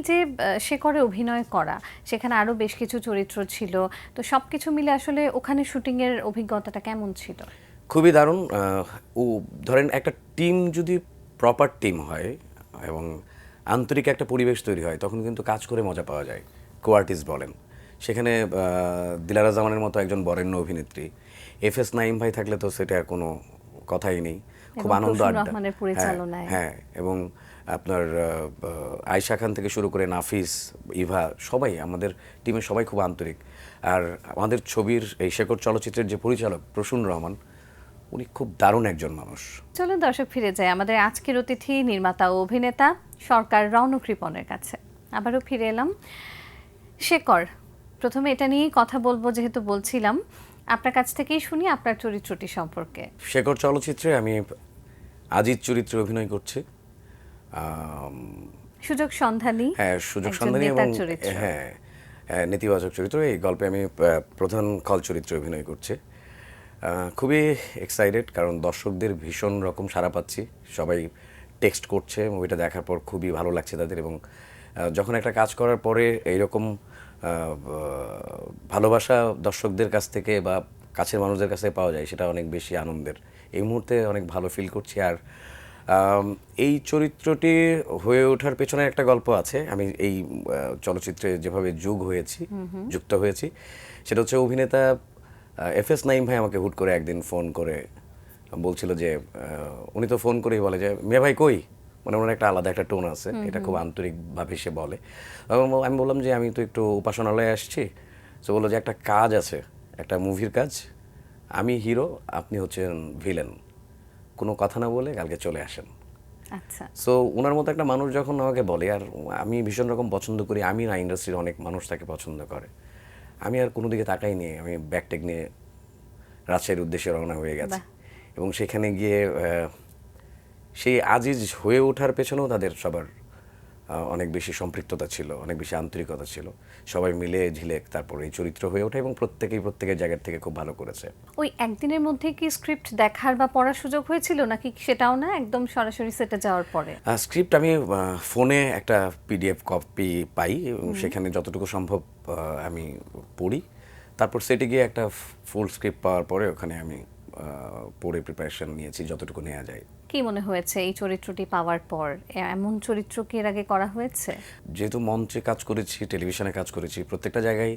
যে শেকড়ে অভিনয় করা, সেখানে আরো বেশ কিছু চরিত্র ছিল, তো সবকিছু মিলে আসলে ওখানে শুটিং এর অভিজ্ঞতাটা কেমন ছিল? খুবই দারুণ। ও ধরেন একটা টিম যদি প্রপার টিম হয় এবং আন্তরিক একটা পরিবেশ তৈরি হয় তখন কিন্তু কাজ করে মজা পাওয়া যায়। কো-আর্টিস্ট বলেন, সেখানে দিলারা জামানের মতো একজন বরেণ্য অভিনেত্রী, এফএস নাঈম ভাই থাকলে তো সেটা কোনো কথাই নেই। খুব এবং আনন্দ প্রসূন আড্ডা। রহমানের হ্যাঁ, পরিচালনায়। হ্যাঁ, এবং আপনার আয়েশা খান থেকে শুরু করে নাফিস, ইভা, সবাই আমাদের টিমের সবাই খুব আন্তরিক। আর আমাদের ছবির এই শেকড় চলচ্চিত্রের যে পরিচালক প্রসূন রহমান, উনি খুব দারুণ একজন মানুষ। চলুন দর্শক ফিরে যায় আমাদের আজকের অতিথি নির্মাতা ও অভিনেতা সরকার রৌনক রিপনের কাছে। আবারও ফিরে এলাম। শেকড়, প্রথমে এটা নিয়েই কথা বলবো, যেহেতু বলছিলাম আপনার কাছ থেকেই শুনি আপনার চরিত্রটি সম্পর্কে। শেকড় চলচ্চিত্রে আমি আজিজ চরিত্রে অভিনয় করছি। আম, সুযোগ সন্ধানী, হ্যাঁ, সুযোগ একজন সন্ধানী এবং নেতার চরিত্র। হ্যাঁ, নেতিবাচক চরিত্র। এই গল্পে আমি প্রধান খল চরিত্রে অভিনয় করছি। খুবই এক্সাইটেড, কারণ দর্শকদের ভীষণ রকম সাড়া পাচ্ছি। সবাই টেক্সট করছে মুভিটা দেখার পর, খুবই ভালো লাগছে তাদের। এবং যখন একটা কাজ করার পরে এইরকম ভালোবাসা দর্শকদের কাছ থেকে বা কাছের মানুষদের কাছে পাওয়া যায়, সেটা অনেক বেশি আনন্দের। এই মুহূর্তে অনেক ভালো ফিল করছি। আর এই চরিত্রটি হয়ে ওঠার পেছনে একটা গল্প আছে। আমি এই চলচ্চিত্রে যেভাবে যুক্ত হয়েছি, সেটা হচ্ছে অভিনেতা এফএস নাঈম ভাই আমাকে হুট করে একদিন ফোন করে বলছিল যে, উনি তো ফোন করেই বলে যে, মিয়া ভাই কই, মানে ওনার একটা আলাদা একটা টোন আছে, এটা খুব আন্তরিকভাবে সে বলে। আমি বললাম যে আমি তো একটু উপাসনালয়ে আসছি। তো বললো যে একটা কাজ আছে, একটা মুভির কাজ, আমি হিরো, আপনি হচ্ছেন ভিলেন, কোনো কথা না বলে কালকে চলে আসেন। আচ্ছা। সো ওনার মতো একটা মানুষ যখন আমাকে বলে, আর আমি ভীষণ রকম পছন্দ করি, আমি না, ইন্ডাস্ট্রির অনেক মানুষ তাকে পছন্দ করে, আমি আর কোনো দিকে তাকাই নিয়ে আমি ব্যাকটেক নিয়ে রাজশাহীর উদ্দেশ্যে রওনা হয়ে গেছে। বাহ। এবং সেখানে গিয়ে সেই আজিজ হয়ে ওঠার পেছনেও তাদের সবার অনেক বেশি সম্পৃক্ততা ছিল, অনেক বেশি আন্তরিকতা ছিল। সবাই মিলে ঝিলে তারপর এই চরিত্র হয়ে ওঠে এবং প্রত্যেকের জায়গার থেকে খুব ভালো করেছে। ওই একদিনের মধ্যে কি স্ক্রিপ্ট দেখার বা পড়ার সুযোগ হয়েছিল, নাকি সেটাও না, একদম সরাসরি সেটে যাওয়ার পরে? স্ক্রিপ্ট আমি ফোনে একটা পিডিএফ কপি পাই এবং সেখানে যতটুকু সম্ভব আমি পড়ি। তারপর সেটে গিয়ে একটা ফুল স্ক্রিপ্ট পাওয়ার পরে ওখানে আমি পড়ে প্রিপারেশন নিয়েছি যতটুকু নেওয়া যায়। কি মনে হয়েছে এই চরিত্রটি পাওয়ার পর? এমন চরিত্র কি এর আগে করা হয়েছে? যেহেতু মঞ্চে কাজ করেছি, টেলিভিশনে কাজ করেছি, প্রত্যেকটা জায়গায়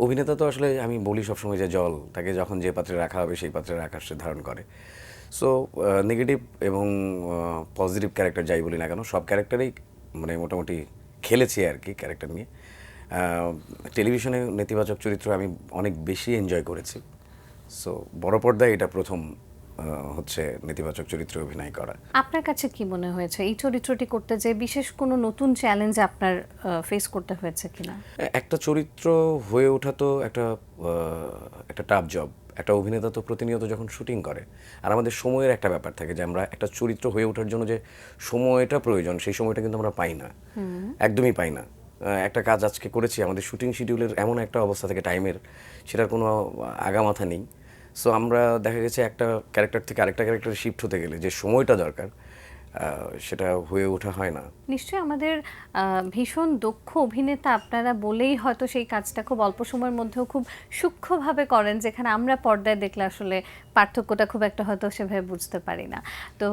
অভিনেতা তো আসলে, আমি বলি সবসময় যে জল, তাকে যখন যে পাত্রে রাখা হবে সেই পাত্রে রাখার সে ধারণ করে। সো নেগেটিভ এবং পজিটিভ ক্যারেক্টার যাই বলি না কেন, সব ক্যারেক্টারেই মানে মোটামুটি খেলেছি আর কি ক্যারেক্টার নিয়ে। টেলিভিশনে নেতিবাচক চরিত্র আমি অনেক বেশি এনজয় করেছি। সো বড় পর্দায় এটা প্রথম হচ্ছে নেতিবাচক চরিত্রে অভিনয় করা। আপনার কাছে কি মনে হয়েছে এই চরিত্রটি করতে, যে বিশেষ কোনো নতুন চ্যালেঞ্জ আপনার ফেস করতে হয়েছে কিনা? একটা চরিত্র হয়ে ওঠা তো একটা টাফ জব। একটা অভিনেতা তো প্রতিনিয়ত যখন শুটিং করে, আর আমাদের সময়ের একটা ব্যাপার থাকে যে আমরা একটা চরিত্র হয়ে ওঠার জন্য যে সময়টা প্রয়োজন, সেই সময়টা কিন্তু আমরা পাই না, একদমই পাই না। একটা কাজ আজকে করেছি, আমাদের শুটিং শিডিউলের এমন একটা অবস্থা থাকে টাইমের, সেটার কোনো আগামাথা নেই। সো আমরা দেখা গেছে একটা ক্যারেক্টার থেকে আরেকটা ক্যারেক্টারে শিফট হতে গেলে যে সময়টা দরকার, সেটা হয়ে ওঠা হয় না। নিশ্চয়ই আমাদের ভীষণ দক্ষ অভিনেতা আপনারা বলেই হয়তো সেই কাজটা খুব অল্প সময়ের মধ্যেও খুব সূক্ষ্মভাবে করেন, যেখানে আমরা পর্দায় দেখলে আসলে পার্থক্যটা খুব একটা হয়তো সেভাবে বুঝতে পারি না। তো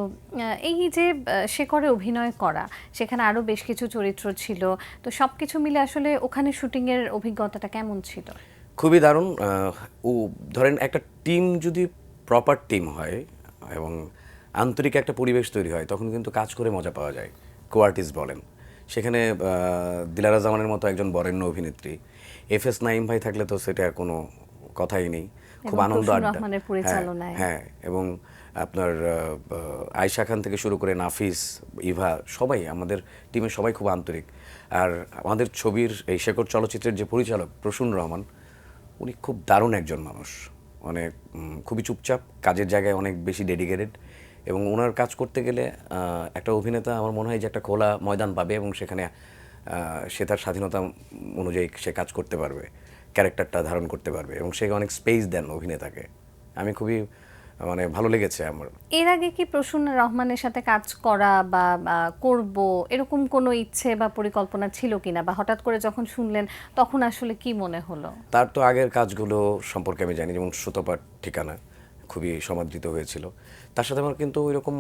এই যে শেকড়ে অভিনয় করা, সেখানে আরও বেশ কিছু চরিত্র ছিল, তো সব কিছু মিলে আসলে ওখানে শুটিংয়ের অভিজ্ঞতাটা কেমন ছিল? খুবই দারুণ। ও ধরেন একটা টিম যদি প্রপার টিম হয় এবং আন্তরিক একটা পরিবেশ তৈরি হয় তখন কিন্তু কাজ করে মজা পাওয়া যায়। কো-আর্টিস্ট বলেন, সেখানে দিলারা জামানের মতো একজন বরেণ্য অভিনেত্রী, এফএস নাঈম ভাই থাকলে তো সেটা কোনো কথাই নেই। খুব এবং আনন্দ প্রসূন আড্ডা। রহমানের হ্যাঁ, পরিচালনায়। হ্যাঁ, এবং আপনার আয়েশা খান থেকে শুরু করে নাফিস, ইভা, সবাই আমাদের টিমের সবাই খুব আন্তরিক। আর আমাদের ছবির এই শেকড় চলচ্চিত্রের যে পরিচালক প্রসূন রহমান, উনি খুব দারুণ একজন মানুষ। অনেক খুবই চুপচাপ, কাজের জায়গায় অনেক বেশি ডেডিকেটেড। এবং ওনার কাজ করতে গেলে একটা অভিনেতা আমার মনে হয় যে একটা খোলা ময়দান পাবে এবং সেখানে সে তার স্বাধীনতা অনুযায়ী সে কাজ করতে পারবে, ক্যারেক্টারটা ধারণ করতে পারবে এবং সে অনেক স্পেস দেন অভিনেতাকে। আমি খুবই মানে ভালো লেগেছে আমার। এর আগে কি প্রসূন রহমানের সাথে কাজ করা বা করব এরকম কোনো ইচ্ছে বা পরিকল্পনা ছিল কিনা, বা হঠাৎ করে যখন শুনলেন তখন আসলে কি মনে হলো? তার তো আগের কাজগুলো সম্পর্কে আমি জানি, যেমন সুতপার ঠিকানা খুবই সমাদৃত হয়েছিল। তার সাথে আমার কিন্তু ওইরকম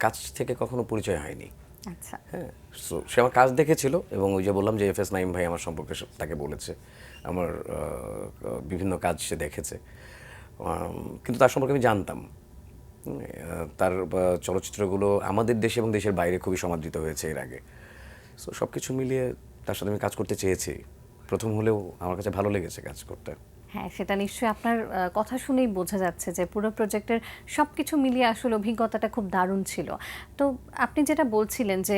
কাজ থেকে কখনো পরিচয় হয়নি। আচ্ছা। হ্যাঁ, সো সে আমার কাজ দেখেছিল এবং ওই যে বললাম যে এফএস নাইম ভাই আমার সম্পর্কে তাকে বলেছে, আমার বিভিন্ন কাজ সে দেখেছে, কিন্তু তার সম্পর্কে আমি জানতাম। তার চলচ্চিত্রগুলো আমাদের দেশে এবং দেশের বাইরে খুবই সমাদৃত হয়েছে এর আগে। সো সব কিছু মিলিয়ে তার সাথে আমি কাজ করতে চেয়েছি। প্রথম হলেও আমার কাছে ভালো লেগেছে কাজ করতে। হ্যাঁ, সেটা নিশ্চয়ই আপনার কথা শুনেই বোঝা যাচ্ছে যে পুরো প্রজেক্টের সবকিছু মিলিয়ে আসলে অভিজ্ঞতাটা খুব দারুণ ছিল। তো আপনি যেটা বলছিলেন যে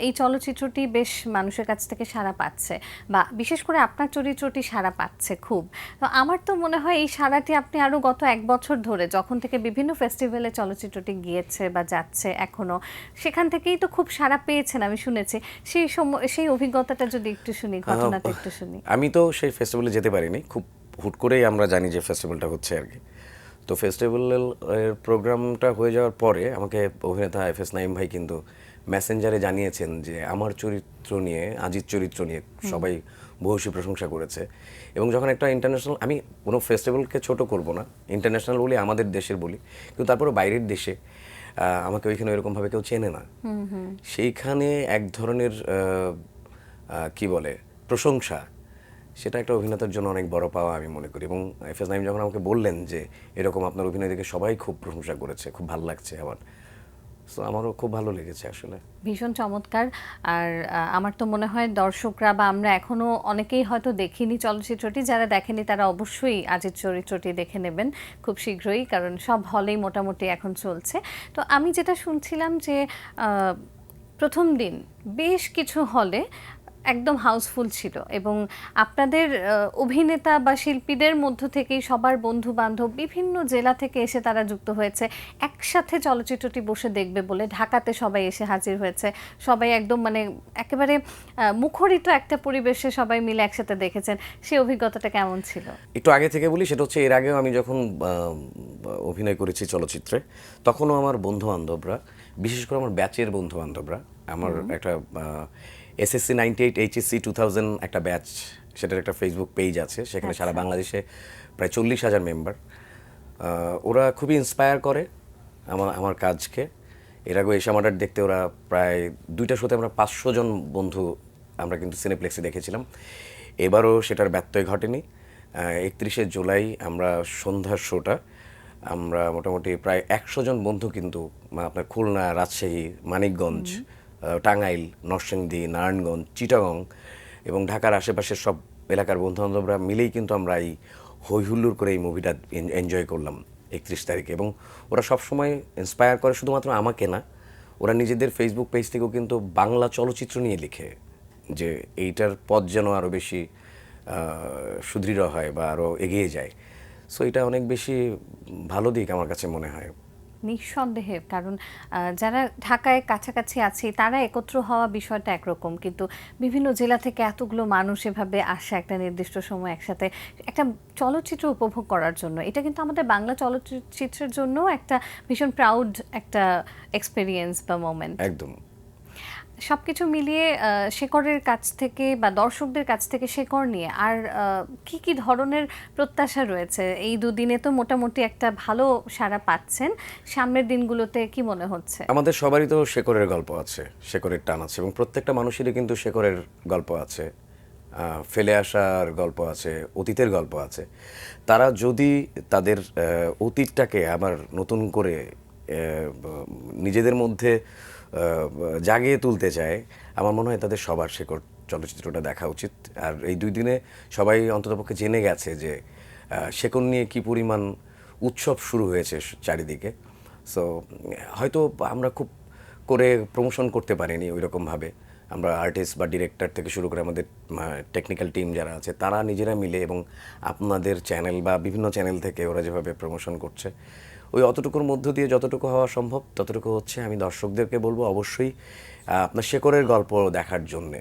এই চলচ্চিত্রটি বেশ মানুষের কাছ থেকে সাড়া পাচ্ছে, বা বিশেষ করে আপনার চরিত্রটি সাড়া পাচ্ছে খুব। তো আমার তো মনে হয় এই সাড়াটি আপনি আরও গত 1 বছর ধরে যখন থেকে বিভিন্ন ফেস্টিভ্যালে চলচ্চিত্রটি গিয়েছে বা যাচ্ছে এখনো, সেখান থেকেই তো খুব সাড়া পেয়েছেন আমি শুনেছি। সেই সময় সেই অভিজ্ঞতাটা যদি একটু শুনি, ঘটনাটা একটু শুনি। আমি তো সেই ফেস্টিভ্যালে যেতে পারিনি, খুব হুট করেই আমরা জানি যে ফেস্টিভ্যালটা হচ্ছে আর কি। তো ফেস্টিভ্যালের প্রোগ্রামটা হয়ে যাওয়ার পরে আমাকে অভিনেতা এফএস নাইম ভাই কিন্তু মেসেঞ্জারে জানিয়েছেন যে আমার চরিত্র নিয়ে, আজিজ চরিত্র নিয়ে সবাই ভূয়সী প্রশংসা করেছে। এবং যখন একটা ইন্টারন্যাশনাল, আমি কোনো ফেস্টিভ্যালকে ছোট করব না, ইন্টারন্যাশনাল বলি, আমাদের দেশের বলি, কিন্তু তারপরে বাইরের দেশে আমাকে ওইখানে ওইরকমভাবে কেউ চেনে না। সেইখানে এক ধরনের কি বলে প্রশংসা, সেটা একটা অভিনেতার জন্য অনেক বড় পাওয়া আমি মনে করি। এবং এফএস নাইম যখন আমাকে বললেন যে এরকম আপনার অভিনয় দেখে সবাই খুব প্রশংসা করেছে, খুব ভালো লাগছে আমার, সো আমারও খুব ভালো লেগেছে আসলে। ভীষণ চমৎকার। আর আমার তো মনে হয় দর্শকরা বা আমরা এখনো অনেকেই হয়তো দেখিনি চলচ্চিত্রটি, যারা দেখেনি তারা অবশ্যই আজের চরিত্রটি দেখে নেবেন খুব শীঘ্রই, কারণ সব হলেই মোটামুটি এখন চলছে। তো আমি যেটা শুনছিলাম যে প্রথম দিন বেশ কিছু হলে একদম হাউসফুল ছিল, এবং আপনাদের অভিনেতা বা শিল্পীদের মধ্য থেকেই সবার বন্ধু বান্ধব বিভিন্ন জেলা থেকে এসে তারা যুক্ত হয়েছে একসাথে চলচ্চিত্রটি বসে দেখবে বলে। ঢাকাতে সবাই এসে হাজির হয়েছে, সবাই একদম মানে একেবারে মুখরিত একটা পরিবেশে সবাই মিলে একসাথে দেখেছেন। সেই অভিজ্ঞতাটা কেমন ছিল? একটু আগে থেকে বলি, সেটা হচ্ছে এর আগেও আমি যখন অভিনয় করেছি চলচ্চিত্রে, তখনও আমার বন্ধু বান্ধবরা, বিশেষ করে আমার ব্যাচের বন্ধু বান্ধবরা, আমার একটা এসএসসি 98 এইচএসসি 2000 একটা ব্যাচ, সেটার একটা ফেসবুক পেজ আছে, সেখানে সারা বাংলাদেশে প্রায় 40,000 মেম্বার। ওরা খুবই ইন্সপায়ার করে আমার কাজকে। এর আগে এশিয়া মডার দেখতে ওরা প্রায় 2টা শোতে আমরা 500 জন বন্ধু আমরা কিন্তু সিনেপ্লেক্সে দেখেছিলাম। এবারও সেটার ব্যত্যয় ঘটেনি। 31শে জুলাই আমরা সন্ধ্যার শোটা আমরা মোটামুটি প্রায় 100 জন বন্ধু কিন্তু আপনার খুলনা, রাজশাহী, মানিকগঞ্জ, টাঙ্গাইল, নরসিংদী, নারায়ণগঞ্জ, চিটাগং এবং ঢাকার আশেপাশের সব এলাকার বন্ধুবান্ধবরা মিলেই কিন্তু আমরা এই হই হুল্লোড় করে এই মুভিটা এনজয় করলাম 31 তারিখে। এবং ওরা সবসময় ইন্সপায়ার করে শুধুমাত্র আমাকে না, ওরা নিজেদের ফেসবুক পেজ থেকেও কিন্তু বাংলা চলচ্চিত্র নিয়ে লিখে যে এইটার পথ যেন আরও বেশি সুদৃঢ় হয় বা আরও এগিয়ে যায়। সো এটা অনেক বেশি ভালো দিক আমার কাছে মনে হয়। নিঃসন্দেহে, কারণ যারা ঢাকায় কাছাকাছি আছে তারা একত্র হওয়া বিষয়টা একরকম, কিন্তু বিভিন্ন জেলা থেকে এতগুলো মানুষ এভাবে আসে একটা নির্দিষ্ট সময় একসাথে একটা চলচ্চিত্র উপভোগ করার জন্য, এটা কিন্তু আমাদের বাংলা চলচ্চিত্রের জন্য একটা ভীষণ প্রাউড একটা এক্সপিরিয়েন্স বা মোমেন্ট। একদম। সবকিছু মিলিয়ে শেকড়ের কাছ থেকে বা দর্শকদের কাছ থেকে শেকড় নিয়ে আর কি কি ধরনের প্রত্যাশা রয়েছে? এই দুদিনে তো মোটামুটি একটা ভালো সাড়া পাচ্ছেন, সামনের দিনগুলোতে কি মনে হচ্ছে? আমাদের সবারই তো শেকড়ের গল্প আছে, শেকড়ের টান আছে, এবং প্রত্যেকটা মানুষেরই কিন্তু শেকড়ের গল্প আছে, ফেলে আসার গল্প আছে, অতীতের গল্প আছে। তারা যদি তাদের অতীতটাকে আবার নতুন করে নিজেদের মধ্যে জাগিয়ে তুলতে চায়, আমার মনে হয় তাদের সবার শেকড় চলচ্চিত্রটা দেখা উচিত। আর এই 2 দিনে সবাই অন্ততপক্ষে জেনে গেছে যে শেকড় নিয়ে কি পরিমাণ উৎসব শুরু হয়েছে চারিদিকে। সো হয়তো আমরা খুব করে প্রমোশন করতে পারিনি ওই রকমভাবে, আমরা আর্টিস্ট বা ডিরেক্টর থেকে শুরু করে আমাদের টেকনিক্যাল টিম যারা আছে তারা নিজেরা মিলে, এবং আপনাদের চ্যানেল বা বিভিন্ন চ্যানেল থেকে ওরা যেভাবে প্রমোশন করছে, ওই অতটুকুর মধ্য দিয়ে যতটুকু হওয়া সম্ভব ততটুকু হচ্ছে। আমি দর্শকদেরকে বলবো অবশ্যই আপনার শেকড়ের গল্প দেখার জন্যে,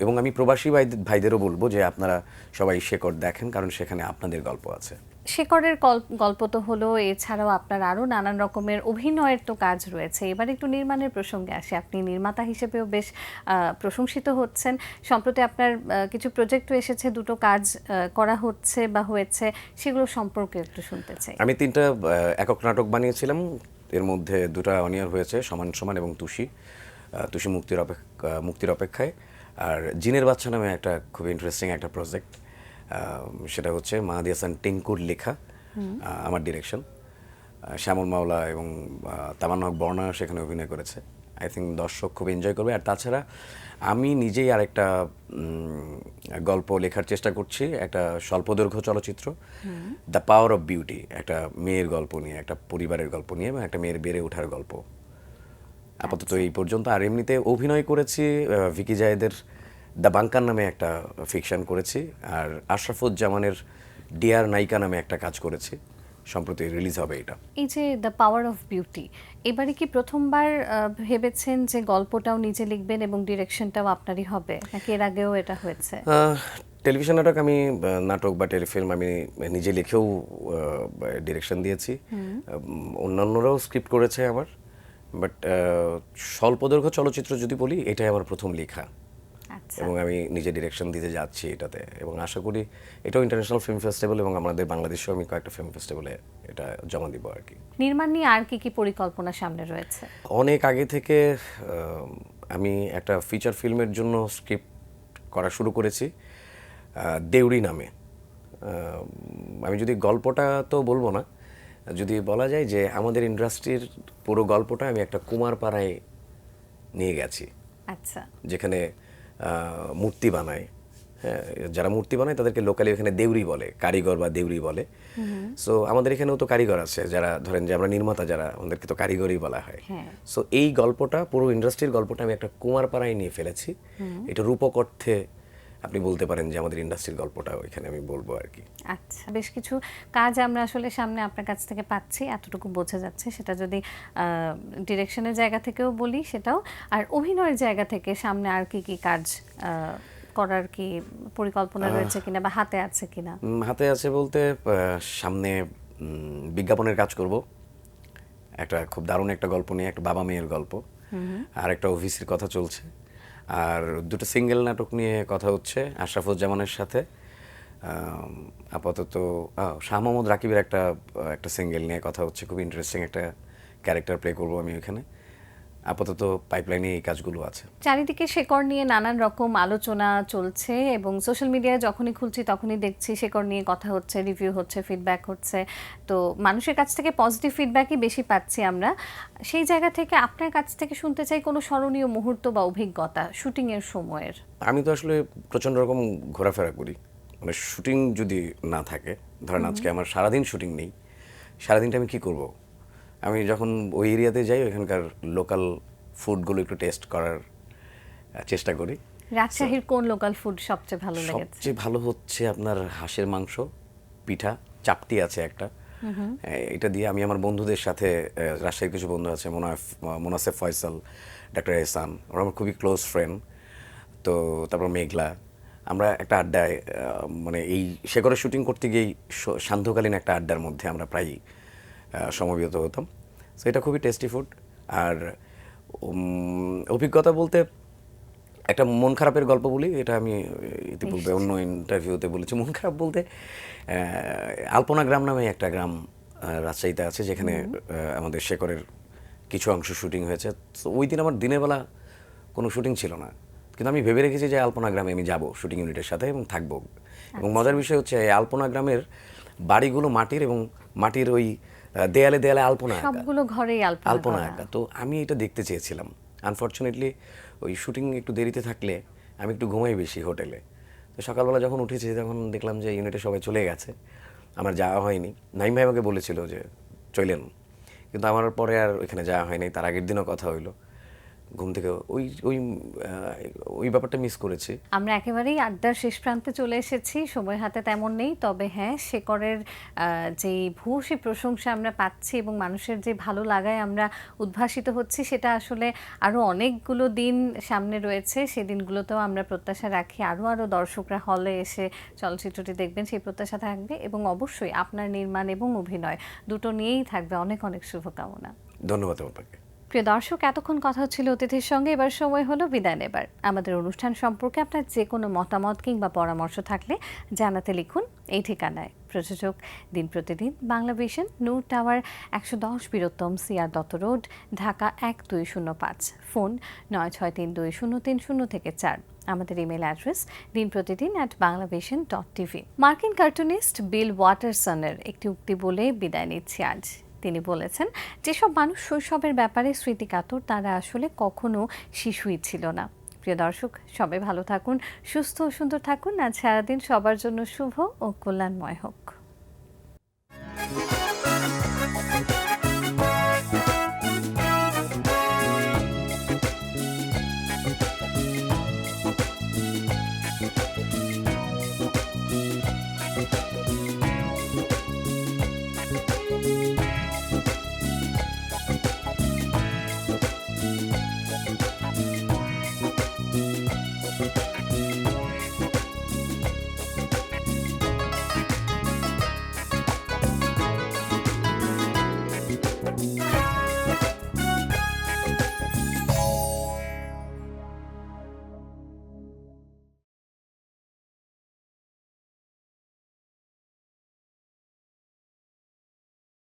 এবং আমি প্রবাসী ভাইদেরও বলবো যে আপনারা সবাই শেকড় দেখেন, কারণ সেখানে আপনাদের গল্প আছে। শেকড়ের গল্প তো হলো, এছাড়াও আপনার আরো নানান রকমের অভিনয়ের তো কাজ রয়েছে। এবার একটু নির্মাণের প্রসঙ্গে আসি। আপনি নির্মাতা হিসেবেও বেশ প্রশংসিত হচ্ছেন। সম্প্রতি আপনার কিছু প্রজেক্টও এসেছে, দুটো কাজ করা হচ্ছে বা হয়েছে, সেগুলো সম্পর্কে একটু শুনতে চাই। আমি 3টা একক নাটক বানিয়েছিলাম, এর মধ্যে 2টা অনিয়ার হয়েছে, সমান সমান এবং তুষি। তুষি মুক্তির অপেক্ষায়। আর জিনের বাচ্চা নামে একটা খুব ইন্টারেস্টিং একটা প্রজেক্ট, সেটা হচ্ছে মাহাদি হাসান টিঙ্কুর লেখা, আমার ডিরেকশন। শ্যামল মাওলা এবং তামান্না হক বর্ণা সেখানে অভিনয় করেছে। আই থিঙ্ক দর্শক খুব এনজয় করবে। আর তাছাড়া আমি নিজেই আরেকটা গল্প লেখার চেষ্টা করছি, একটা স্বল্পদৈর্ঘ্য চলচ্চিত্র, দ্য পাওয়ার অফ বিউটি, একটা মেয়ের গল্প নিয়ে, একটা পরিবারের গল্প নিয়ে এবং একটা মেয়ের বেড়ে ওঠার গল্প। আপাতত এই পর্যন্ত। আর এমনিতে অভিনয় করেছি ভিকি জায়েদের দ্য বাংকার নামে একটা ফিকশন করেছি, আর আশরাফুজ্জামানের ডিয়ার নায়িকা নামে একটা কাজ করেছি, সম্প্রতি রিলিজ হবে এটা। এই যে দ্য পাওয়ার অফ বিউটি, এবারে কি প্রথমবার ভেবেছেন যে গল্পটাও নিজে লিখবেন এবং ডিরেকশনটাও আপনারই হবে, নাকি এর আগেও এটা হয়েছে? টেলিভিশন নাটক আমি নাটক বা টেলিফিল্ম আমি নিজে লিখেও ডিরেকশন দিয়েছি, অন্যান্যরাও স্ক্রিপ্ট করেছে আমার। বাট স্বল্পদৈর্ঘ্য চলচ্চিত্র যদি বলি, এটাই আমার প্রথম লেখা আচ্ছা। এবং আমি নিজে ডিরেকশন দিতে যাচ্ছি এটাতে, এবং আশা করি এটাও ইন্টারন্যাশনাল ফিল্ম ফেস্টিভ্যাল এবং আমাদের বাংলাদেশেও আমি কয়েকটা ফিল্ম ফেস্টিভ্যালে এটা জমা দিব আর কি। নির্মাণ নিয়ে আর কি কি পরিকল্পনা সামনে রয়েছে? অনেক আগে থেকে আমি একটা ফিচার ফিল্মের জন্য স্ক্রিপ্ট করা শুরু করেছি, দেউড়ি নামে। আমি যদি গল্পটা তো বলবো না, যদি বলা যায় যে আমাদের ইন্ডাস্ট্রির পুরো গল্পটা আমি একটা কুমারপাড়ায় নিয়ে গেছি, আচ্ছা। যেখানে মূর্তি বানায়। হ্যাঁ, যারা মূর্তি বানায় তাদেরকে লোকালি এখানে দেউরি বলে, কারিগর বা দেউরি বলে। সো আমাদের এখানেও তো কারিগর আছে, যারা ধরেন যে আমরা নির্মাতা যারা, আমাদেরকে তো কারিগরই বলা হয়। হ্যাঁ। সো এই গল্পটা, পুরো ইন্ডাস্ট্রির গল্পটা আমি একটা কুমারপাড়ায় নিয়ে ফেলেছি। এটা রূপক অর্থে আপনি বলতে পারেন যে আমাদের ইন্ডাস্ট্রির গল্পটা ওইখানে আমি বলবো আর কি। আচ্ছা, বেশ কিছু কাজ আমরা আসলে সামনে আপনার কাছ থেকে পাচ্ছি, এতটুকু বোঝা যাচ্ছে। সেটা যদি ডিরেকশনের জায়গা থেকেও বলি সেটাও, আর অভিনয়ের জায়গা থেকে সামনে আর কি কি কাজ করার কি পরিকল্পনা রয়েছে কিনা বা হাতে আছে কিনা? হাতে আছে বলতে সামনে বিজ্ঞাপনের কাজ করব, একটা খুব দারুণ একটা গল্প নিয়ে, একটা বাবা মেয়ের গল্প, আর একটা ওভিসির কথা চলছে, আর 2টো সিঙ্গেল নাটক নিয়ে কথা হচ্ছে আশরাফুজ্জামানের সাথে। আপাতত শাহ মোহাম্মদ রাকিবের একটা সিঙ্গেল নিয়ে কথা হচ্ছে, খুব ইন্টারেস্টিং একটা ক্যারেক্টার প্লে করব আমি ওইখানে। আপাতত পাইপলাইনে এই কাজগুলো আছে। চারিদিকে শেকড় নিয়ে নানান রকম আলোচনা চলছে এবং সোশ্যাল মিডিয়ায় যখনই খুলছি তখনই দেখছি শেকড় নিয়ে কথা হচ্ছে, রিভিউ হচ্ছে, ফিডব্যাক হচ্ছে। তো মানুষের কাছ থেকে পজিটিভ ফিডব্যাকই বেশি পাচ্ছি আমরা। সেই জায়গা থেকে আপনার কাছ থেকে শুনতে চাই কোনো স্মরণীয় মুহূর্ত বা অভিজ্ঞতা শুটিংয়ের সময়ের। আমি তো আসলে প্রচণ্ড রকম ঘোরাফেরা করি, মানে শুটিং যদি না থাকে, ধরেন আজকে আমার সারাদিন শুটিং নেই, সারাদিনটা আমি কি করব? আমি যখন ওই এরিয়াতে যাই, ওইখানকার লোকাল ফুডগুলো একটু টেস্ট করার চেষ্টা করি। রাজশাহীর কোন লোকাল ফুড সবচেয়ে ভালো লেগেছে? সবচেয়ে ভালো হচ্ছে আপনার হাঁসের মাংস, পিঠা, চাপটি আছে একটা। এটা দিয়ে আমি আমার বন্ধুদের সাথে, রাজশাহীর কিছু বন্ধু আছে, মোনাসেফ ফয়সাল, ডাক্তার এহসান, ওরা আমার খুবই ক্লোজ ফ্রেন্ড। তো তারপর মেঘলা, আমরা একটা আড্ডায়, মানে এই শেকড়ের শুটিং করতে গিয়েই সান্ধ্যকালীন একটা আড্ডার মধ্যে আমরা প্রায়ই সমবেত হতাম। সো এটা খুবই টেস্টি ফুড। আর অভিজ্ঞতা বলতে একটা মন খারাপের গল্প বলি, এটা আমি ইতিপূর্বে অন্য ইন্টারভিউতে বলেছি। মন খারাপ বলতে আলপনা গ্রাম নামে একটা গ্রাম রাজশাহীতে আছে, যেখানে আমাদের শেকড়ের কিছু অংশ শুটিং হয়েছে। তো ওই দিন আমার দিনের বেলা কোনো শুটিং ছিল না, কিন্তু আমি ভেবে রেখেছি যে আলপনা গ্রামে আমি যাব শুটিং ইউনিটের সাথে এবং থাকবো। এবং মজার বিষয় হচ্ছে এই আলপনা গ্রামের বাড়িগুলো মাটির, এবং মাটির ওই দেয়ালে দেয়ালে আলপনা আঁকা, সবগুলো ঘরেই আলপনা আঁকা। তো আমি এটা দেখতে চেয়েছিলাম। আনফর্চুনেটলি ওই শুটিং একটু দেরিতে থাকলে আমি একটু ঘুমাই বেশি হোটেলে। তো সকালবেলা যখন উঠেছি তখন দেখলাম যে ইউনিটে সবাই চলে গেছে, আমার যাওয়া হয়নি। নাইম ভাই আমাকে বলেছিল যে চলেন, কিন্তু আমার পরে আর ওইখানে যাওয়া হয়নি। তার আগের দিনও কথা হইলো ঘুম থেকে ওই ওই ওই ব্যাপারটা মিস করেছি। আমরা একেবারেই আড্ডার শেষ প্রান্তে চলে এসেছি, সময় হাতে তেমন নেই। তবে হ্যাঁ, শেকড়ের যেই ভূয়সী প্রশংসা আমরা পাচ্ছি এবং মানুষের যে ভালো লাগায় আমরা উদ্ভাসিত হচ্ছি, সেটা আসলে আরও অনেকগুলো দিন সামনে রয়েছে। সেই দিনগুলোতেও আমরা প্রত্যাশা রাখি আরও দর্শকরা হলে এসে চলচ্চিত্রটি দেখবেন, সেই প্রত্যাশা থাকবে। এবং অবশ্যই আপনার নির্মাণ এবং অভিনয় দুটো নিয়েই থাকবে অনেক অনেক শুভকামনা। ধন্যবাদ আপনাকে। প্রিয় দর্শক, এতক্ষণ কথা হচ্ছিল অতিথির সঙ্গে, এবার সময় হলো বিদায় নেবার। আমাদের অনুষ্ঠান সম্পর্কে আপনার যে কোনো মতামত কিংবা পরামর্শ থাকলে জানাতে লিখুন এই ঠিকানায়। প্রযোজক দিন প্রতিদিন, Banglavision, Noor tower, 110 Birottam, CR Dutta road, Dhaka 1205। Phone 96320303-4। আমাদের ইমেল অ্যাড্রেস dinprotidin@banglavision.tv। মার্কিন কার্টুনিস্ট বিল ওয়াটারসনের একটি উক্তি বলে বিদায় নিচ্ছি আজ। তিনি বলেছেন, যেসব মানুষ শৈশবের ব্যাপারে স্মৃতিকাতর তারা আসলে কখনো শিশুই ছিল না। প্রিয় দর্শক, সবাই ভালো থাকুন, সুস্থ ও সুন্দর থাকুন। আজ সারাদিন সবার জন্য শুভ ও কল্যাণময় হোক।